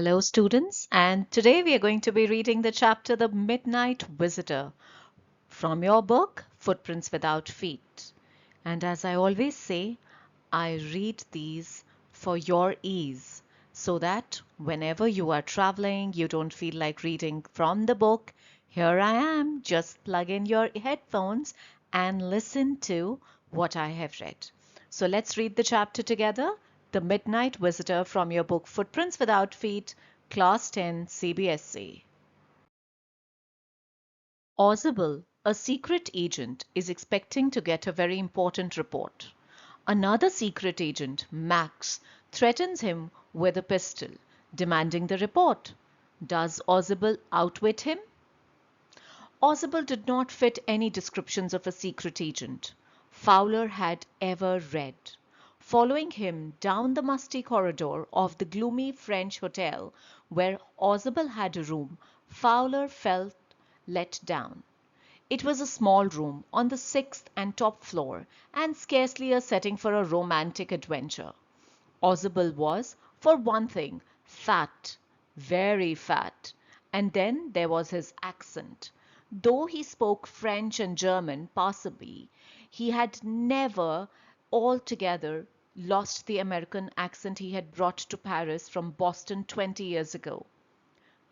Hello, students, and today we are going to be reading the chapter The Midnight Visitor from your book Footprints Without Feet. And as I always say, I read these for your ease so that whenever you are traveling, you don't feel like reading from the book. Here I am, just plug in your headphones and listen to what I have read. So let's read the chapter together. The Midnight Visitor from your book Footprints Without Feet, Class 10 CBSE. Ozible, a secret agent, is expecting to get a very important report. Another secret agent, Max, threatens him with a pistol, demanding the report. Does Ozible outwit him? Ozible did not fit any descriptions of a secret agent Fowler had ever read. Following him down the musty corridor of the gloomy French hotel where Ozible had a room, Fowler felt let down. It was a small room on the sixth and top floor, and scarcely a setting for a romantic adventure. Ozible was, for one thing, fat, very fat, and then there was his accent. Though he spoke French and German passably, he had never altogether lost the American accent he had brought to Paris from Boston 20 years ago.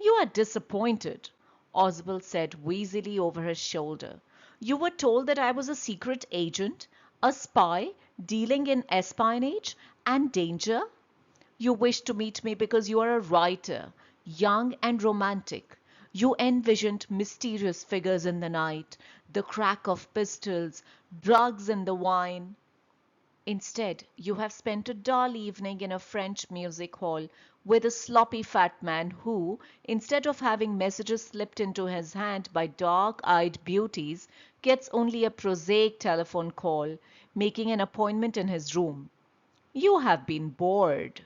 "You are disappointed," Oswald said wheezily over his shoulder. "You were told that I was a secret agent, a spy, dealing in espionage and danger. You wished to meet me because you are a writer, young and romantic. You envisioned mysterious figures in the night, the crack of pistols, drugs in the wine. Instead, you have spent a dull evening in a French music hall with a sloppy fat man who, instead of having messages slipped into his hand by dark-eyed beauties, gets only a prosaic telephone call, making an appointment in his room. You have been bored."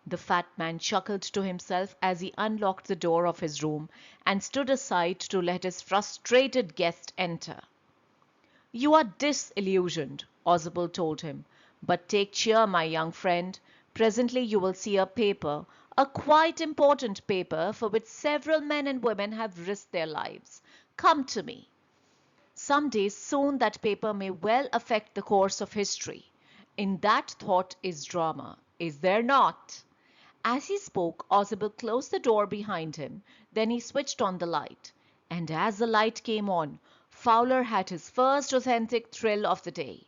The fat man chuckled to himself as he unlocked the door of his room and stood aside to let his frustrated guest enter. "You are disillusioned," Ozible told him, "but take cheer, my young friend. Presently you will see a paper, a quite important paper for which several men and women have risked their lives. Come to me. Some day soon that paper may well affect the course of history. In that thought is drama, is there not?" As he spoke, Ozible closed the door behind him. Then he switched on the light. And as the light came on, Fowler had his first authentic thrill of the day.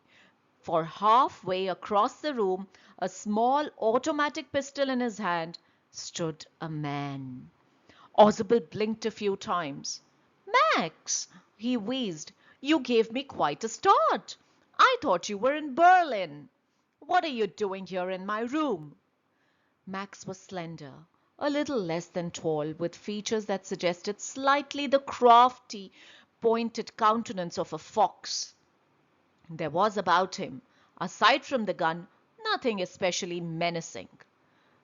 For halfway across the room, a small automatic pistol in his hand, stood a man. Ozible blinked a few times. "Max!" he wheezed. "You gave me quite a start. I thought you were in Berlin. What are you doing here in my room?" Max was slender, a little less than tall, with features that suggested slightly the crafty, pointed countenance of a fox. There was about him, aside from the gun, nothing especially menacing.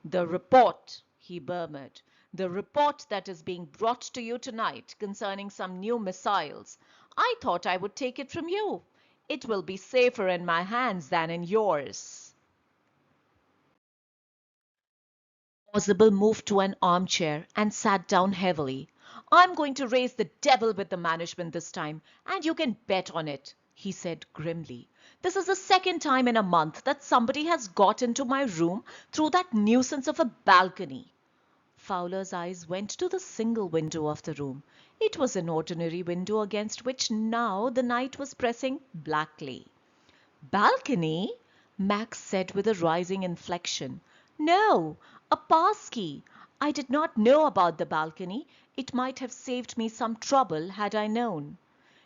"The report," he murmured, "the report that is being brought to you tonight concerning some new missiles. I thought I would take it from you. It will be safer in my hands than in yours." Ozible moved to an armchair and sat down heavily. "I'm going to raise the devil with the management this time, and you can bet on it," he said grimly. "This is the second time in a month that somebody has got into my room through that nuisance of a balcony." Fowler's eyes went to the single window of the room. It was an ordinary window against which now the night was pressing blackly. "Balcony?" Max said with a rising inflection. "No, a pass key. I did not know about the balcony. It might have saved me some trouble had I known."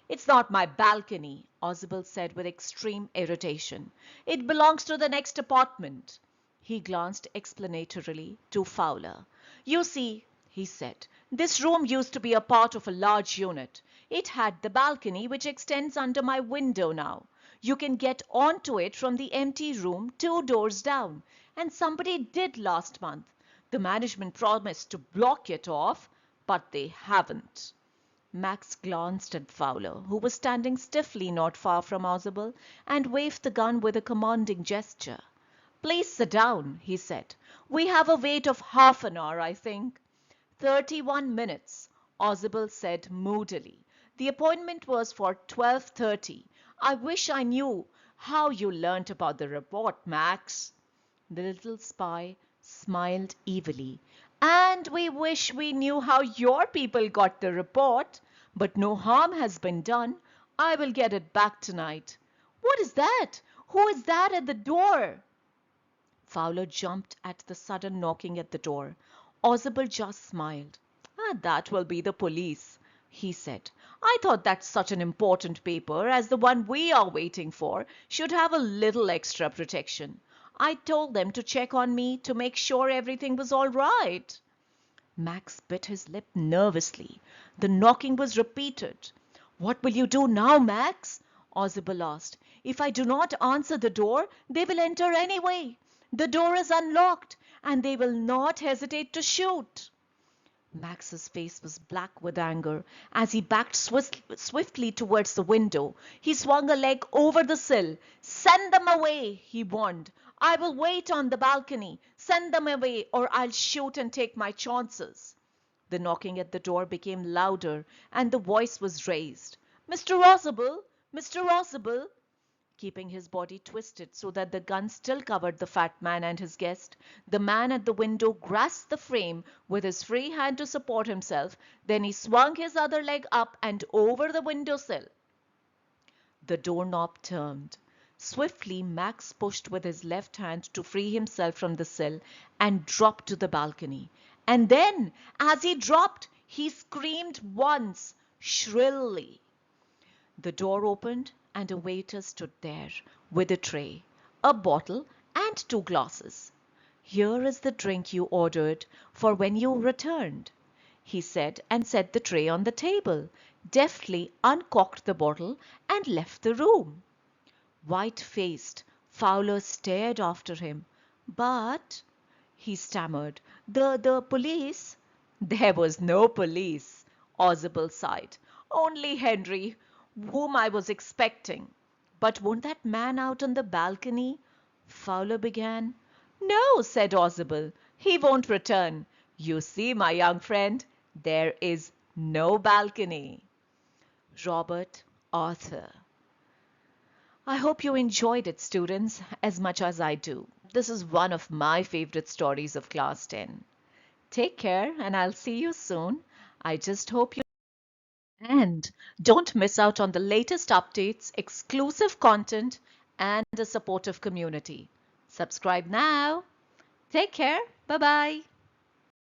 "It's not my balcony," Ozible said with extreme irritation. "It belongs to the next apartment." He glanced explanatorily to Fowler. "You see," he said, "this room used to be a part of a large unit. It had the balcony which extends under my window now. You can get onto it from the empty room 2 doors down. And somebody did last month. The management promised to block it off, but they haven't." Max glanced at Fowler, who was standing stiffly not far from Ozible, and waved the gun with a commanding gesture. Please sit down, he said. We have a wait of half an hour, I think. 31 minutes, Ozable said moodily. The appointment was for 12:30. I wish I knew how you learnt about the report, Max. The little spy smiled evilly. And we wish we knew how your people got the report. But no harm has been done. I will get it back tonight. What is that? Who is that at the door? Fowler jumped at the sudden knocking at the door. Ozable just smiled. That will be the police, he said. I thought that such an important paper as the one we are waiting for should have a little extra protection. I told them to check on me to make sure everything was all right. Max bit his lip nervously. The knocking was repeated. What will you do now, Max? Ozable asked. If I do not answer the door, they will enter anyway. The door is unlocked, and they will not hesitate to shoot. Max's face was black with anger as he backed swiftly towards the window. He swung a leg over the sill. Send them away, he warned. I will wait on the balcony. Send them away or I'll shoot and take my chances. The knocking at the door became louder and the voice was raised. Mr. Rosable! Mr. Rosable! Keeping his body twisted so that the gun still covered the fat man and his guest, the man at the window grasped the frame with his free hand to support himself. Then he swung his other leg up and over the windowsill. The doorknob turned. Swiftly, Max pushed with his left hand to free himself from the sill and dropped to the balcony. And then, as he dropped, he screamed once, shrilly. The door opened and a waiter stood there with a tray, a bottle and 2 glasses. Here is the drink you ordered for when you returned, he said, and set the tray on the table, deftly uncorked the bottle and left the room. White-faced, Fowler stared after him. But, he stammered, the police. There was no police, Ozable sighed. Only Henry, whom I was expecting. But won't that man out on the balcony? Fowler began. No, said Ozable. He won't return. You see, my young friend, there is no balcony. Robert Arthur. I hope you enjoyed it, students, as much as I do. This is one of my favorite stories of Class 10. Take care, and I'll see you soon. I just hope you. And don't miss out on the latest updates, exclusive content, and a supportive community. Subscribe now. Take care. Bye-bye.